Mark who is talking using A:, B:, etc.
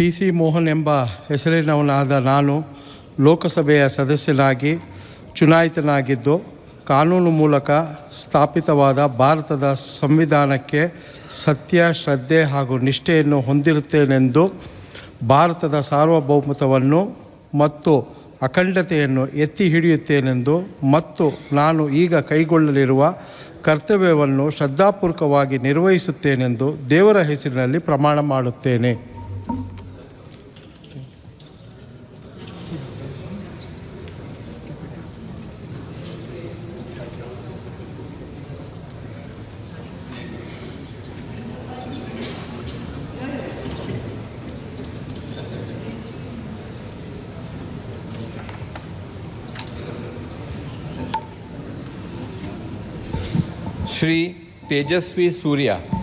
A: PC Mohan ಎಂಬ ಹೆಸರಿನವನಾದ ನಾನು ಲೋಕಸಭೆಯ ಸದಸ್ಯನಾಗಿ ಚುನಾಯಿತನಾಗಿದ್ದು ಕಾನೂನು ಮೂಲಕ ಸ್ಥಾಪಿತವಾದ ಭಾರತದ ಸಂವಿಧಾನಕ್ಕೆ ಸತ್ಯ, ಶ್ರದ್ಧೆ ಹಾಗೂ ನಿಷ್ಠೆಯನ್ನು ಹೊಂದಿರುತ್ತೇನೆಂದು, ಭಾರತದ ಸಾರ್ವಭೌಮತ್ವವನ್ನು ಮತ್ತು ಅಖಂಡತೆಯನ್ನು ಎತ್ತಿ ಹಿಡಿಯುತ್ತೇನೆಂದು ಮತ್ತು ನಾನು ಈಗ ಕೈಗೊಳ್ಳಲಿರುವ ಕರ್ತವ್ಯವನ್ನು ಶ್ರದ್ಧಾಪೂರ್ವಕವಾಗಿ ನಿರ್ವಹಿಸುತ್ತೇನೆಂದು ದೇವರ ಹೆಸರಿನಲ್ಲಿ ಪ್ರಮಾಣ ಮಾಡುತ್ತೇನೆ.
B: श्री तेजस्वी सूर्या.